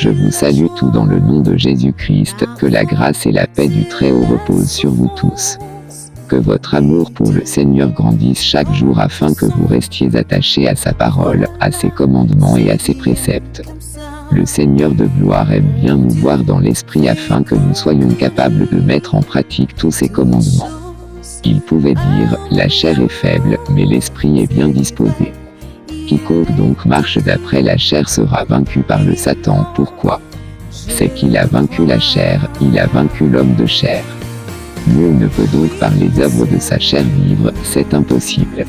Je vous salue tous dans le nom de Jésus-Christ, que la grâce et la paix du Très-Haut reposent sur vous tous. Que votre amour pour le Seigneur grandisse chaque jour afin que vous restiez attachés à sa parole, à ses commandements et à ses préceptes. Le Seigneur de gloire aime bien nous voir dans l'esprit afin que nous soyons capables de mettre en pratique tous ses commandements. Il pouvait dire, la chair est faible, mais l'esprit est bien disposé. Quiconque donc marche d'après la chair sera vaincu par le Satan. Pourquoi? C'est qu'il a vaincu la chair, il a vaincu l'homme de chair. Nul ne peut donc par les œuvres de sa chair vivre, c'est impossible.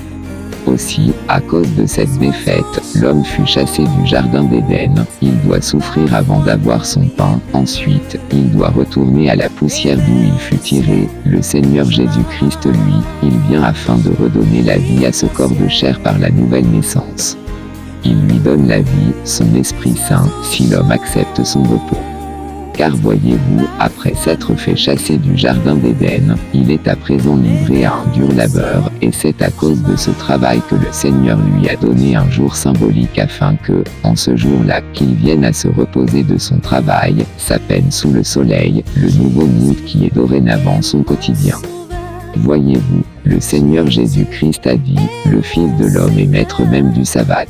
Aussi, à cause de cette défaite, l'homme fut chassé du jardin d'Éden, il doit souffrir avant d'avoir son pain, ensuite, il doit retourner à la poussière d'où il fut tiré. Le Seigneur Jésus-Christ lui, il vient afin de redonner la vie à ce corps de chair par la nouvelle naissance. Il lui donne la vie, son Esprit Saint, si l'homme accepte son repos. Car voyez-vous, après s'être fait chasser du jardin d'Éden, il est à présent livré à un dur labeur, et c'est à cause de ce travail que le Seigneur lui a donné un jour symbolique afin que, en ce jour-là, qu'il vienne à se reposer de son travail, sa peine sous le soleil, le nouveau monde qui est dorénavant son quotidien. Voyez-vous, le Seigneur Jésus-Christ a dit, le Fils de l'homme est maître même du sabbat.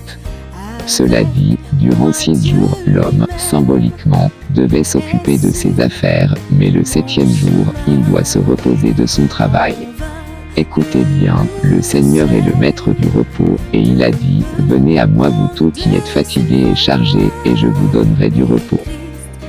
Cela dit, durant 6 jours, l'homme, symboliquement, devait s'occuper de ses affaires, mais le 7e jour, il doit se reposer de son travail. Écoutez bien, le Seigneur est le maître du repos, et il a dit, venez à moi vous tous qui êtes fatigués et chargés, et je vous donnerai du repos.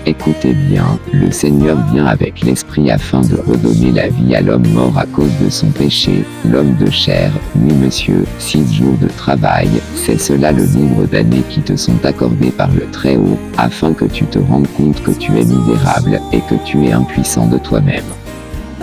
Écoutez bien, le Seigneur vient avec l'Esprit afin de redonner la vie à l'homme mort à cause de son péché, l'homme de chair. Oui monsieur, 6 jours de travail, c'est cela le nombre d'années qui te sont accordées par le Très-Haut, afin que tu te rendes compte que tu es misérable, et que tu es impuissant de toi-même.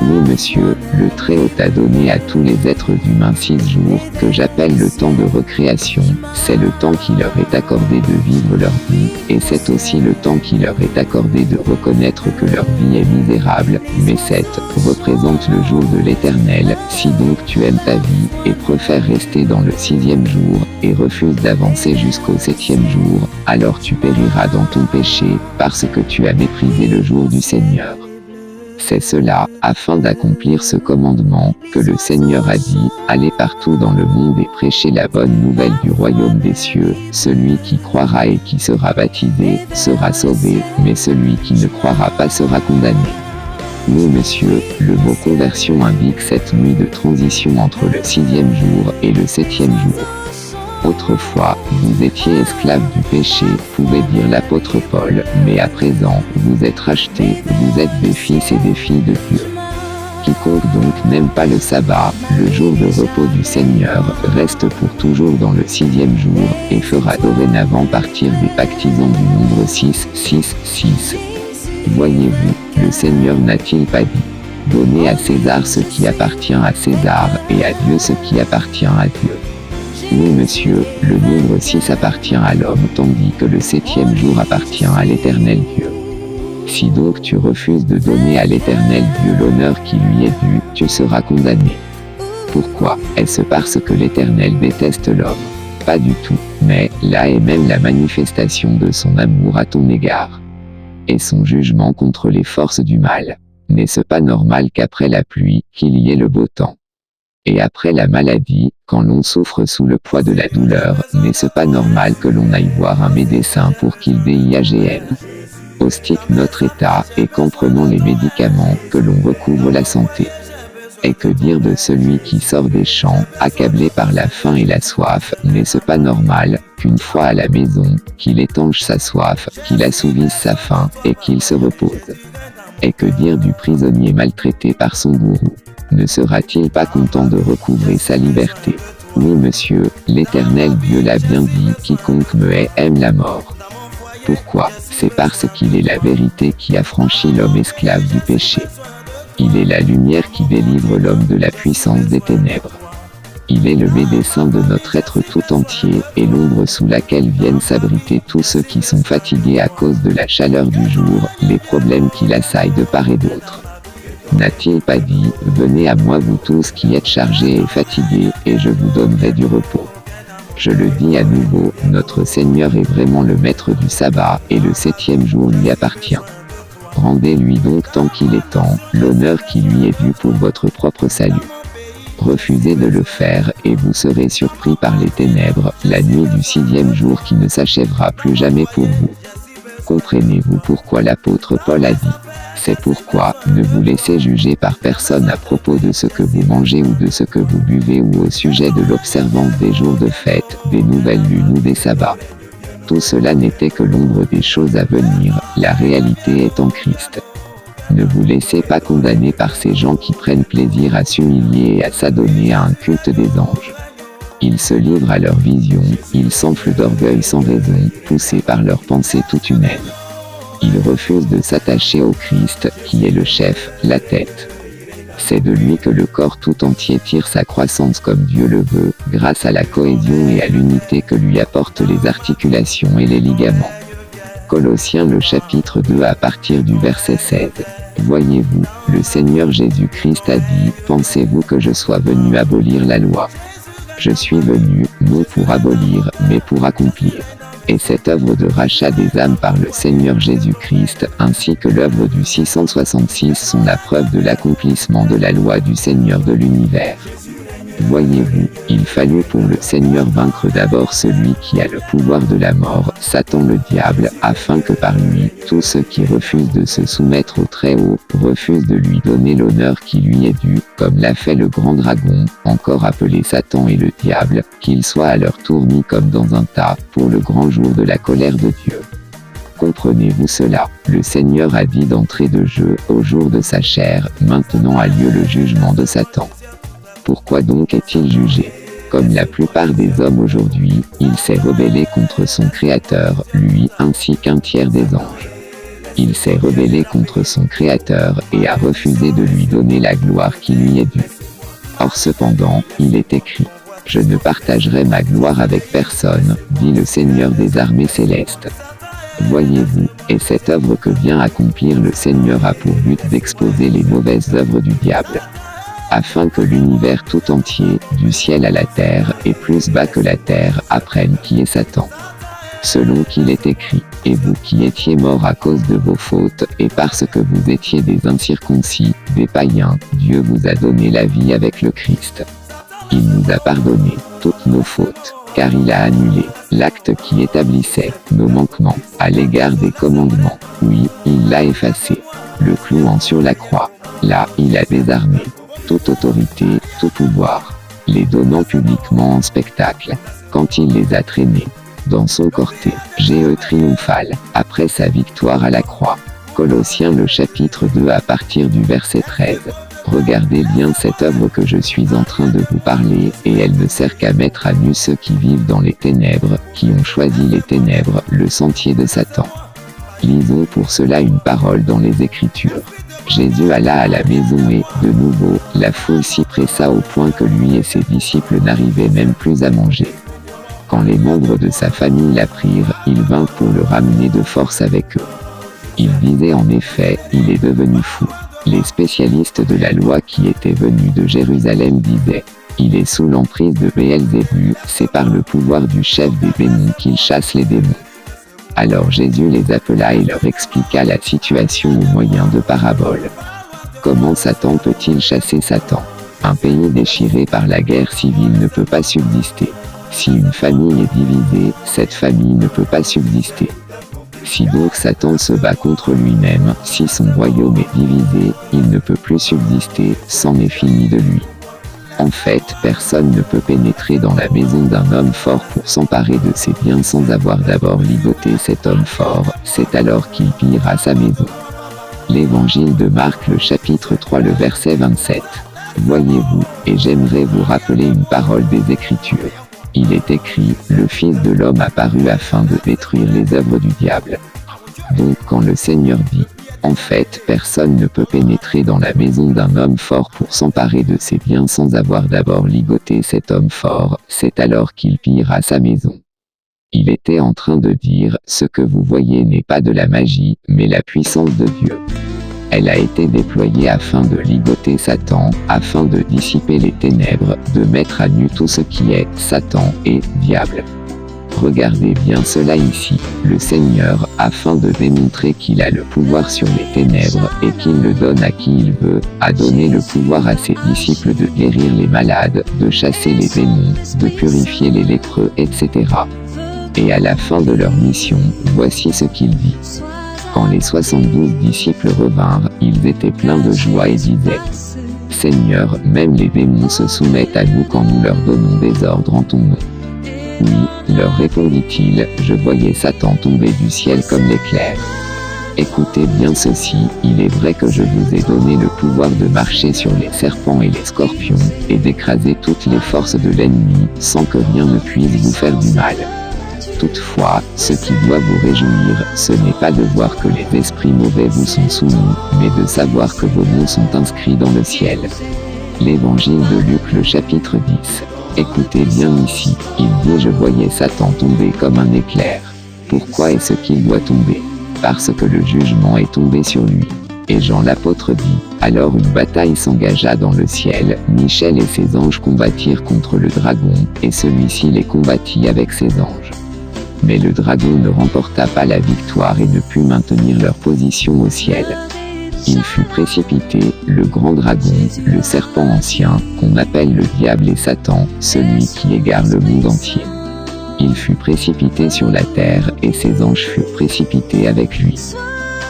Oui monsieur, le Très-Haut t'a donné à tous les êtres humains 6 jours, que j'appelle le temps de recréation, c'est le temps qui leur est accordé de vivre leur vie, et c'est aussi le temps qui leur est accordé de reconnaître que leur vie est misérable, mais 7 représente le jour de l'Éternel. Si donc tu aimes ta vie, et préfères rester dans le 6e jour, et refuses d'avancer jusqu'au 7e jour, alors tu périras dans ton péché, parce que tu as méprisé le jour du Seigneur. C'est cela, afin d'accomplir ce commandement, que le Seigneur a dit, allez partout dans le monde et prêchez la bonne nouvelle du royaume des cieux, celui qui croira et qui sera baptisé, sera sauvé, mais celui qui ne croira pas sera condamné. Oui monsieur, le mot conversion indique cette nuit de transition entre le 6e jour et le 7e jour. Autrefois, vous étiez esclaves du péché, pouvait dire l'apôtre Paul, mais à présent, vous êtes rachetés, vous êtes des fils et des filles de Dieu. Quiconque donc n'aime pas le sabbat, le jour de repos du Seigneur, reste pour toujours dans le 6e jour, et fera dorénavant partir des pactisans du nombre 6, 6, 6. Voyez-vous, le Seigneur n'a-t-il pas dit, donnez à César ce qui appartient à César, et à Dieu ce qui appartient à Dieu. Oui monsieur, le nombre 6 appartient à l'homme tandis que le 7e jour appartient à l'Éternel Dieu. Si donc tu refuses de donner à l'Éternel Dieu l'honneur qui lui est dû, tu seras condamné. Pourquoi? Est-ce parce que l'Éternel déteste l'homme? Pas du tout, mais là est même la manifestation de son amour à ton égard. Et son jugement contre les forces du mal. N'est-ce pas normal qu'après la pluie, qu'il y ait le beau temps? Et après la maladie, quand l'on souffre sous le poids de la douleur, n'est-ce pas normal que l'on aille voir un médecin pour qu'il DIAGN? Hostique notre état, et qu'en prenant les médicaments, que l'on recouvre la santé. Et que dire de celui qui sort des champs, accablé par la faim et la soif, n'est-ce pas normal, qu'une fois à la maison, qu'il étanche sa soif, qu'il assouvisse sa faim, et qu'il se repose? Et que dire du prisonnier maltraité par son bourreau? Ne sera-t-il pas content de recouvrer sa liberté? Oui monsieur, l'Éternel Dieu l'a bien dit, quiconque me hait aime la mort. Pourquoi? C'est parce qu'il est la vérité qui a franchi l'homme esclave du péché. Il est la lumière qui délivre l'homme de la puissance des ténèbres. Il est le médecin de notre être tout entier, et l'ombre sous laquelle viennent s'abriter tous ceux qui sont fatigués à cause de la chaleur du jour, les problèmes qui l'assaillent de part et d'autre. N'a-t-il pas dit, venez à moi vous tous qui êtes chargés et fatigués, et je vous donnerai du repos. Je le dis à nouveau, notre Seigneur est vraiment le maître du sabbat, et le 7e jour lui appartient. Rendez-lui donc tant qu'il est temps, l'honneur qui lui est dû pour votre propre salut. Refusez de le faire, et vous serez surpris par les ténèbres, la nuit du 6e jour qui ne s'achèvera plus jamais pour vous. Comprenez-vous pourquoi l'apôtre Paul a dit ? C'est pourquoi, ne vous laissez juger par personne à propos de ce que vous mangez ou de ce que vous buvez ou au sujet de l'observance des jours de fête, des nouvelles lunes ou des sabbats. Tout cela n'était que l'ombre des choses à venir, la réalité est en Christ. Ne vous laissez pas condamner par ces gens qui prennent plaisir à s'humilier et à s'adonner à un culte des anges. Ils se livrent à leur vision, ils s'enflent d'orgueil sans raison, poussés par leurs pensées toutes humaines. Ils refusent de s'attacher au Christ, qui est le chef, la tête. C'est de lui que le corps tout entier tire sa croissance comme Dieu le veut, grâce à la cohésion et à l'unité que lui apportent les articulations et les ligaments. Colossiens le chapitre 2 à partir du verset 16. Voyez-vous, le Seigneur Jésus-Christ a dit, pensez-vous que je sois venu abolir la loi ? Je suis venu, non pour abolir, mais pour accomplir. Et cette œuvre de rachat des âmes par le Seigneur Jésus-Christ, ainsi que l'œuvre du 666 sont la preuve de l'accomplissement de la loi du Seigneur de l'univers. Voyez-vous, il fallut pour le Seigneur vaincre d'abord celui qui a le pouvoir de la mort, Satan le diable, afin que par lui, tous ceux qui refusent de se soumettre au Très-Haut, refusent de lui donner l'honneur qui lui est dû, comme l'a fait le grand dragon, encore appelé Satan et le diable, qu'ils soient à leur tour mis comme dans un tas, pour le grand jour de la colère de Dieu. Comprenez-vous cela ? Le Seigneur a dit d'entrée de jeu, au jour de sa chair, maintenant a lieu le jugement de Satan. Pourquoi donc est-il jugé ? Comme la plupart des hommes aujourd'hui, il s'est rebellé contre son Créateur, lui, ainsi qu'un tiers des anges. Il s'est rebellé contre son Créateur, et a refusé de lui donner la gloire qui lui est due. Or cependant, il est écrit, « Je ne partagerai ma gloire avec personne, dit le Seigneur des armées célestes. » Voyez-vous, et cette œuvre que vient accomplir le Seigneur a pour but d'exposer les mauvaises œuvres du diable. Afin que l'univers tout entier, du ciel à la terre, et plus bas que la terre, apprenne qui est Satan. Selon qu'il est écrit, « Et vous qui étiez morts à cause de vos fautes, et parce que vous étiez des incirconcis, des païens, Dieu vous a donné la vie avec le Christ. Il nous a pardonné toutes nos fautes, car il a annulé l'acte qui établissait nos manquements à l'égard des commandements. Oui, il l'a effacé, le clouant sur la croix. Là, il a désarmé toute autorité, tout pouvoir, les donnant publiquement en spectacle, quand il les a traînés dans son cortège triomphal, après sa victoire à la croix. Colossiens le chapitre 2 à partir du verset 13. Regardez bien cette œuvre que je suis en train de vous parler, et elle ne sert qu'à mettre à nu ceux qui vivent dans les ténèbres, qui ont choisi les ténèbres, le sentier de Satan. Lisons pour cela une parole dans les Écritures. Jésus alla à la maison et, de nouveau, la foule s'y pressa au point que lui et ses disciples n'arrivaient même plus à manger. Quand les membres de sa famille l'apprirent, ils vinrent pour le ramener de force avec eux. Ils disaient en effet, il est devenu fou. Les spécialistes de la loi qui étaient venus de Jérusalem disaient, il est sous l'emprise de Béelzébul, c'est par le pouvoir du chef des démons qu'il chasse les démons. Alors Jésus les appela et leur expliqua la situation au moyen de paraboles. Comment Satan peut-il chasser Satan ? Un pays déchiré par la guerre civile ne peut pas subsister. Si une famille est divisée, cette famille ne peut pas subsister. Si donc Satan se bat contre lui-même, si son royaume est divisé, il ne peut plus subsister, c'en est fini de lui. En fait, personne ne peut pénétrer dans la maison d'un homme fort pour s'emparer de ses biens sans avoir d'abord ligoté cet homme fort, c'est alors qu'il pillera sa maison. L'évangile de Marc le chapitre 3 le verset 27. Voyez-vous, et j'aimerais vous rappeler une parole des Écritures. Il est écrit, le Fils de l'homme apparut afin de détruire les œuvres du diable. Donc quand le Seigneur dit, en fait, personne ne peut pénétrer dans la maison d'un homme fort pour s'emparer de ses biens sans avoir d'abord ligoté cet homme fort, c'est alors qu'il pillera sa maison. Il était en train de dire, ce que vous voyez n'est pas de la magie, mais la puissance de Dieu. Elle a été déployée afin de ligoter Satan, afin de dissiper les ténèbres, de mettre à nu tout ce qui est Satan et diable. Regardez bien cela ici, le Seigneur, afin de démontrer qu'il a le pouvoir sur les ténèbres et qu'il le donne à qui il veut, a donné le pouvoir à ses disciples de guérir les malades, de chasser les démons, de purifier les lépreux, etc. Et à la fin de leur mission, voici ce qu'il dit. Quand les 72 disciples revinrent, ils étaient pleins de joie et disaient : Seigneur, même les démons se soumettent à nous quand nous leur donnons des ordres en ton nom. Oui, leur répondit-il, je voyais Satan tomber du ciel comme l'éclair. Écoutez bien ceci, il est vrai que je vous ai donné le pouvoir de marcher sur les serpents et les scorpions, et d'écraser toutes les forces de l'ennemi, sans que rien ne puisse vous faire du mal. Toutefois, ce qui doit vous réjouir, ce n'est pas de voir que les esprits mauvais vous sont soumis, mais de savoir que vos noms sont inscrits dans le ciel. L'évangile de Luc, le chapitre 10. Écoutez bien ici, il dit je voyais Satan tomber comme un éclair. Pourquoi est-ce qu'il doit tomber? Parce que le jugement est tombé sur lui. Et Jean l'apôtre dit, alors une bataille s'engagea dans le ciel, Michel et ses anges combattirent contre le dragon, et celui-ci les combattit avec ses anges. Mais le dragon ne remporta pas la victoire et ne put maintenir leur position au ciel. Il fut précipité, le grand dragon, le serpent ancien, qu'on appelle le diable et Satan, celui qui égare le monde entier. Il fut précipité sur la terre, et ses anges furent précipités avec lui.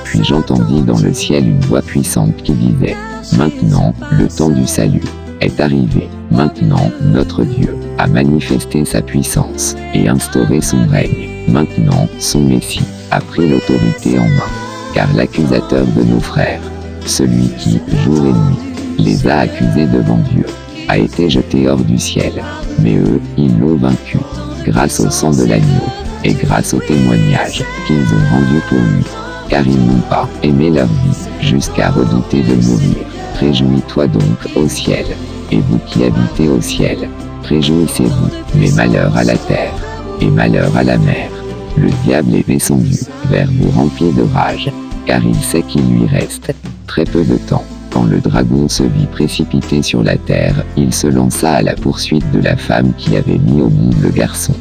Puis j'entendis dans le ciel une voix puissante qui disait : Maintenant, le temps du salut est arrivé. Maintenant, notre Dieu a manifesté sa puissance, et instauré son règne. Maintenant, son Messie a pris l'autorité en main. Car l'accusateur de nos frères, celui qui, jour et nuit, les a accusés devant Dieu, a été jeté hors du ciel. Mais eux, ils l'ont vaincu, grâce au sang de l'agneau, et grâce au témoignage qu'ils ont rendu pour lui. Car ils n'ont pas aimé leur vie, jusqu'à redouter de mourir. Réjouis-toi donc, ô ciel, et vous qui habitez au ciel, réjouissez-vous, mais malheur à la terre, et malheur à la mer. Le diable est descendu vers vous rempli de rage, car il sait qu'il lui reste très peu de temps. Quand le dragon se vit précipité sur la terre, il se lança à la poursuite de la femme qui avait mis au monde le garçon.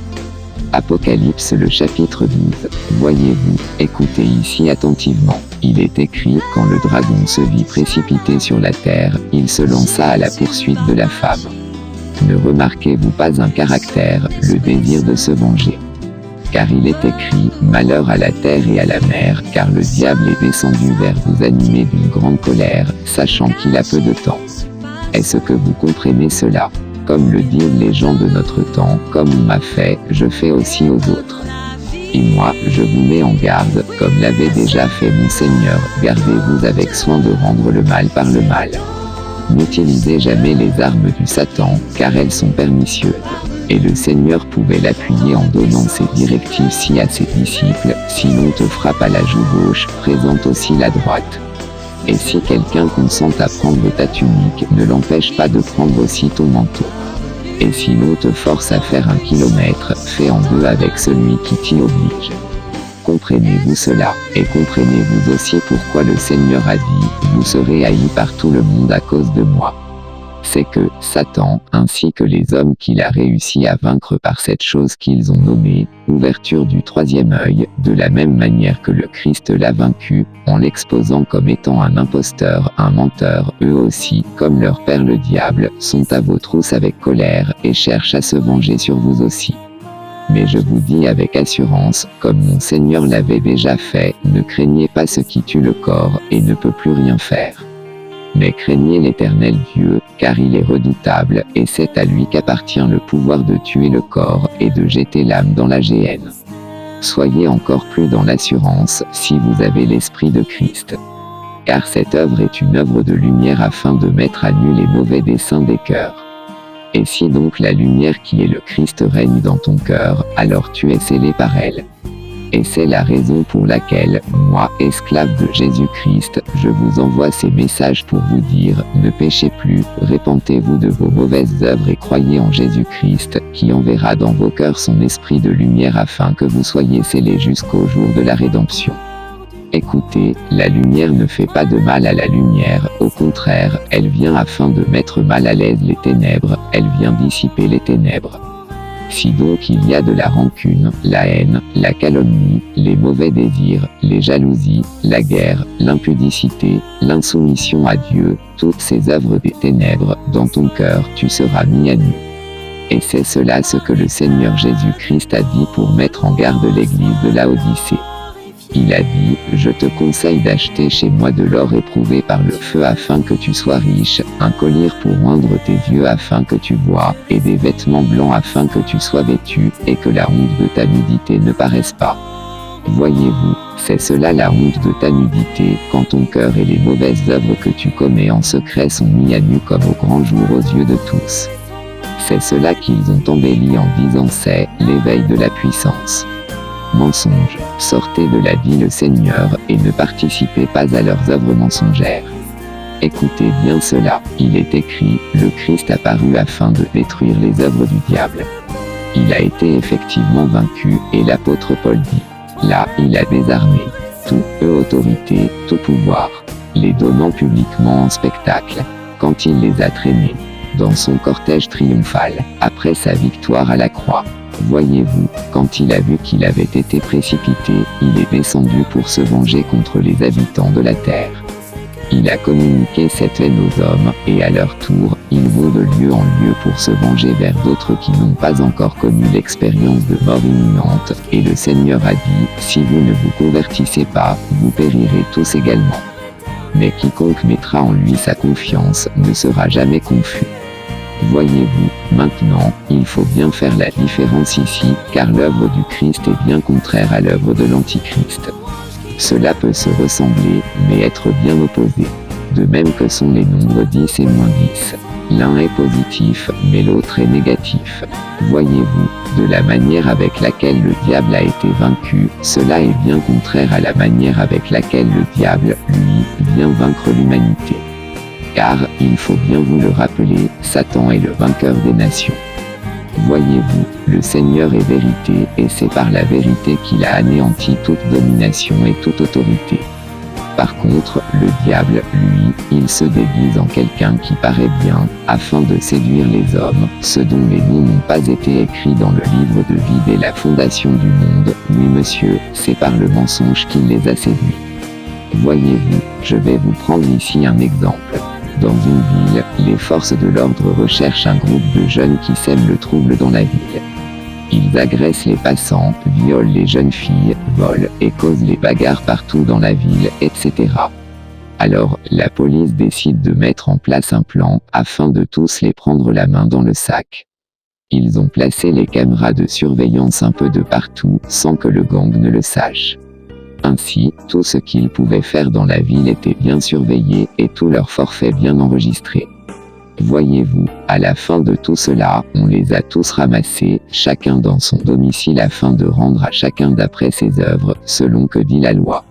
Apocalypse le chapitre 12. Voyez-vous, écoutez ici attentivement. Il est écrit, quand le dragon se vit précipité sur la terre, il se lança à la poursuite de la femme. Ne remarquez-vous pas un caractère, le désir de se venger? Car il est écrit, malheur à la terre et à la mer, car le diable est descendu vers vous animé d'une grande colère, sachant qu'il a peu de temps. Est-ce que vous comprenez cela? Comme le disent les gens de notre temps, comme on m'a fait, je fais aussi aux autres. Et moi, je vous mets en garde, comme l'avait déjà fait mon Seigneur, gardez-vous avec soin de rendre le mal par le mal. N'utilisez jamais les armes du Satan, car elles sont pernicieuses. Et le Seigneur pouvait l'appuyer en donnant ses directives à ses disciples, si l'on te frappe à la joue gauche, présente aussi la droite. Et si quelqu'un consent à prendre ta tunique, ne l'empêche pas de prendre aussi ton manteau. Et si l'on te force à faire 1 kilomètre, fais en 2 avec celui qui t'y oblige. Comprenez-vous cela, et comprenez-vous aussi pourquoi le Seigneur a dit, vous serez haïs par tout le monde à cause de moi. C'est que, Satan, ainsi que les hommes qu'il a réussi à vaincre par cette chose qu'ils ont nommée, ouverture du 3e œil, de la même manière que le Christ l'a vaincu, en l'exposant comme étant un imposteur, un menteur, eux aussi, comme leur père le diable, sont à vos trousses avec colère, et cherchent à se venger sur vous aussi. Mais je vous dis avec assurance, comme mon Seigneur l'avait déjà fait, ne craignez pas ce qui tue le corps, et ne peut plus rien faire. Mais craignez l'Éternel Dieu, car il est redoutable, et c'est à lui qu'appartient le pouvoir de tuer le corps, et de jeter l'âme dans la géhenne. Soyez encore plus dans l'assurance, si vous avez l'Esprit de Christ. Car cette œuvre est une œuvre de lumière afin de mettre à nu les mauvais desseins des cœurs. Et si donc la lumière qui est le Christ règne dans ton cœur, alors tu es scellé par elle. Et c'est la raison pour laquelle, moi, esclave de Jésus-Christ, je vous envoie ces messages pour vous dire, ne péchez plus, repentez-vous de vos mauvaises œuvres et croyez en Jésus-Christ, qui enverra dans vos cœurs son esprit de lumière afin que vous soyez scellés jusqu'au jour de la rédemption. Écoutez, la lumière ne fait pas de mal à la lumière, au contraire, elle vient afin de mettre mal à l'aise les ténèbres, elle vient dissiper les ténèbres. Si donc il y a de la rancune, la haine, la calomnie, les mauvais désirs, les jalousies, la guerre, l'impudicité, l'insoumission à Dieu, toutes ces œuvres des ténèbres, dans ton cœur tu seras mis à nu. Et c'est cela ce que le Seigneur Jésus-Christ a dit pour mettre en garde l'église de Laodicée. Il a dit, je te conseille d'acheter chez moi de l'or éprouvé par le feu afin que tu sois riche, un collier pour oindre tes yeux afin que tu vois, et des vêtements blancs afin que tu sois vêtu, et que la honte de ta nudité ne paraisse pas. Voyez-vous, c'est cela la honte de ta nudité, quand ton cœur et les mauvaises œuvres que tu commets en secret sont mis à nu comme au grand jour aux yeux de tous. C'est cela qu'ils ont embelli en disant c'est l'éveil de la puissance. Mensonge, sortez de la vie le Seigneur, et ne participez pas à leurs œuvres mensongères. Écoutez bien cela, il est écrit, le Christ apparut afin de détruire les œuvres du diable. Il a été effectivement vaincu, et l'apôtre Paul dit, là, il a désarmé toute autorité, tout pouvoir, les donnant publiquement en spectacle, quand il les a traînés dans son cortège triomphal, après sa victoire à la croix. Voyez-vous, quand il a vu qu'il avait été précipité, il est descendu pour se venger contre les habitants de la terre. Il a communiqué cette haine aux hommes, et à leur tour, ils vont de lieu en lieu pour se venger vers d'autres qui n'ont pas encore connu l'expérience de mort imminente, et le Seigneur a dit, si vous ne vous convertissez pas, vous périrez tous également. Mais quiconque mettra en lui sa confiance, ne sera jamais confus. Voyez-vous, maintenant, il faut bien faire la différence ici, car l'œuvre du Christ est bien contraire à l'œuvre de l'Antichrist. Cela peut se ressembler, mais être bien opposé. De même que sont les nombres 10 et moins 10. L'un est positif, mais l'autre est négatif. Voyez-vous, de la manière avec laquelle le diable a été vaincu, cela est bien contraire à la manière avec laquelle le diable, lui, vient vaincre l'humanité. Car, il faut bien vous le rappeler, Satan est le vainqueur des nations. Voyez-vous, le Seigneur est vérité, et c'est par la vérité qu'il a anéanti toute domination et toute autorité. Par contre, le diable, lui, il se déguise en quelqu'un qui paraît bien, afin de séduire les hommes, ceux dont les noms n'ont pas été écrits dans le livre de vie dès la fondation du monde. Oui monsieur, c'est par le mensonge qu'il les a séduits. Voyez-vous, je vais vous prendre ici un exemple. Dans une ville, les forces de l'ordre recherchent un groupe de jeunes qui sèment le trouble dans la ville. Ils agressent les passants, violent les jeunes filles, volent et causent les bagarres partout dans la ville, etc. Alors, la police décide de mettre en place un plan, afin de tous les prendre la main dans le sac. Ils ont placé les caméras de surveillance un peu de partout, sans que le gang ne le sache. Ainsi, tout ce qu'ils pouvaient faire dans la ville était bien surveillé, et tous leurs forfaits bien enregistrés. Voyez-vous, à la fin de tout cela, on les a tous ramassés, chacun dans son domicile afin de rendre à chacun d'après ses œuvres, selon que dit la loi.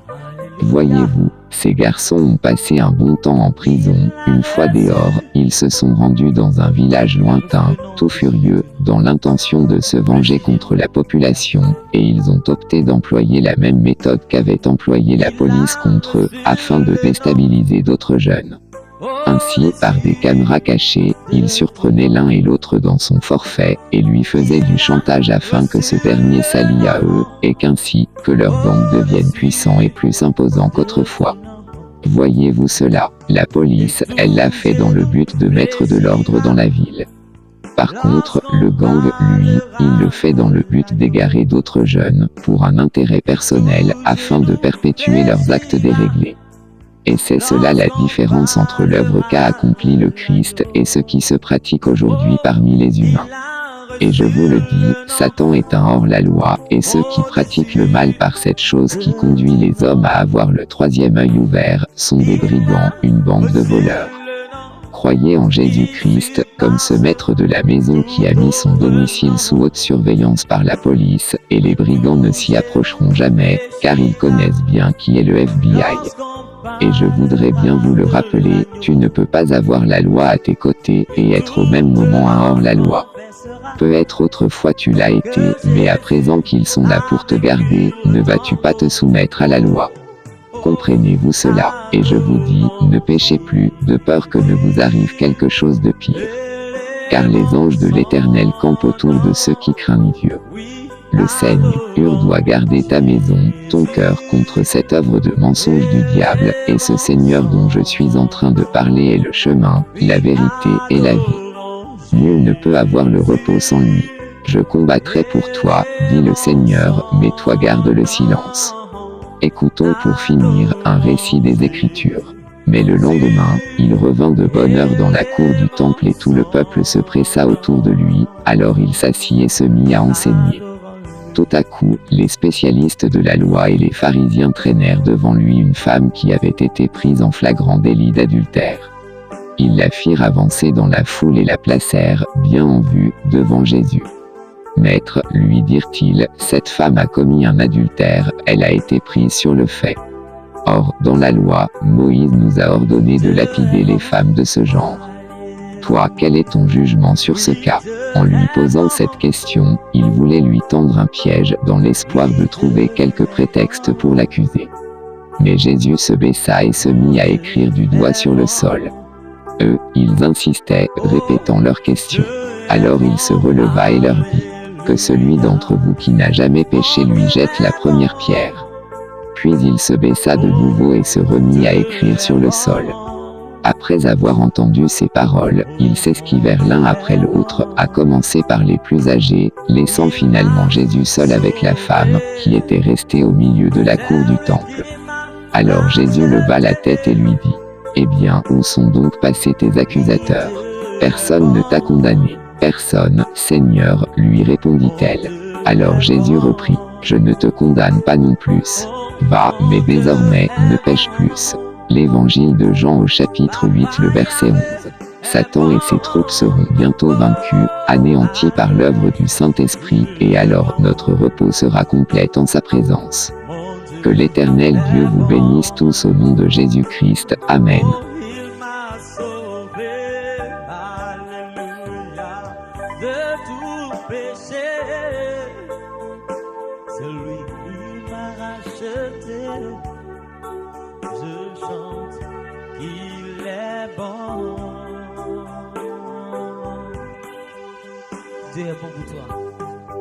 Voyez-vous, ces garçons ont passé un bon temps en prison, une fois dehors, ils se sont rendus dans un village lointain, tout furieux, dans l'intention de se venger contre la population, et ils ont opté d'employer la même méthode qu'avait employé la police contre eux, afin de déstabiliser d'autres jeunes. Ainsi, par des caméras cachées, ils surprenaient l'un et l'autre dans son forfait, et lui faisaient du chantage afin que ce dernier s'allie à eux, et qu'ainsi, que leur gang devienne puissant et plus imposant qu'autrefois. Voyez-vous cela, la police, elle l'a fait dans le but de mettre de l'ordre dans la ville. Par contre, le gang, lui, il le fait dans le but d'égarer d'autres jeunes, pour un intérêt personnel, afin de perpétuer leurs actes déréglés. Et c'est cela la différence entre l'œuvre qu'a accompli le Christ et ce qui se pratique aujourd'hui parmi les humains. Et je vous le dis, Satan est un hors-la-loi, et ceux qui pratiquent le mal par cette chose qui conduit les hommes à avoir le troisième œil ouvert, sont des brigands, une bande de voleurs. Croyez en Jésus-Christ, comme ce maître de la maison qui a mis son domicile sous haute surveillance par la police, et les brigands ne s'y approcheront jamais, car ils connaissent bien qui est le FBI. Et je voudrais bien vous le rappeler, tu ne peux pas avoir la loi à tes côtés et être au même moment un hors-la-loi. Peut-être autrefois tu l'as été, mais à présent qu'ils sont là pour te garder, ne vas-tu pas te soumettre à la loi? Comprenez-vous cela, et je vous dis, ne péchez plus, de peur que ne vous arrive quelque chose de pire. Car les anges de l'Éternel campent autour de ceux qui craignent Dieu. Le Seigneur doit garder ta maison, ton cœur contre cette œuvre de mensonge du diable, et ce Seigneur dont je suis en train de parler est le chemin, la vérité et la vie. Nul ne peut avoir le repos sans lui. Je combattrai pour toi, dit le Seigneur, mais toi garde le silence. Écoutons pour finir un récit des Écritures. Mais le lendemain, il revint de bonne heure dans la cour du temple et tout le peuple se pressa autour de lui, alors il s'assit et se mit à enseigner. Tout à coup, les spécialistes de la loi et les pharisiens traînèrent devant lui une femme qui avait été prise en flagrant délit d'adultère. Ils la firent avancer dans la foule et la placèrent, bien en vue, devant Jésus. Maître, lui dirent-ils, cette femme a commis un adultère, elle a été prise sur le fait. Or, dans la loi, Moïse nous a ordonné de lapider les femmes de ce genre. Toi, quel est ton jugement sur ce cas? En lui posant cette question, il voulait lui tendre un piège dans l'espoir de trouver quelque prétexte pour l'accuser. Mais Jésus se baissa et se mit à écrire du doigt sur le sol. Eux, ils insistaient, répétant leurs questions. Alors il se releva et leur dit, que celui d'entre vous qui n'a jamais péché lui jette la première pierre. Puis il se baissa de nouveau et se remit à écrire sur le sol. Après avoir entendu ces paroles, ils s'esquivèrent l'un après l'autre, à commencer par les plus âgés, laissant finalement Jésus seul avec la femme, qui était restée au milieu de la cour du temple. Alors Jésus leva la tête et lui dit, « Eh bien, où sont donc passés tes accusateurs? Personne ne t'a condamné. » « Personne, Seigneur, lui répondit-elle. Alors Jésus reprit, « Je ne te condamne pas non plus. Va, mais désormais, ne pêche plus. » L'évangile de Jean au chapitre 8 le verset 11. Satan et ses troupes seront bientôt vaincus, anéantis par l'œuvre du Saint-Esprit, et alors notre repos sera complet en sa présence. Que l'Éternel Dieu vous bénisse tous au nom de Jésus-Christ. Amen. De tout péché, celui qui m'a racheté, je chante qu'il est bon. Dieu est bon pour toi.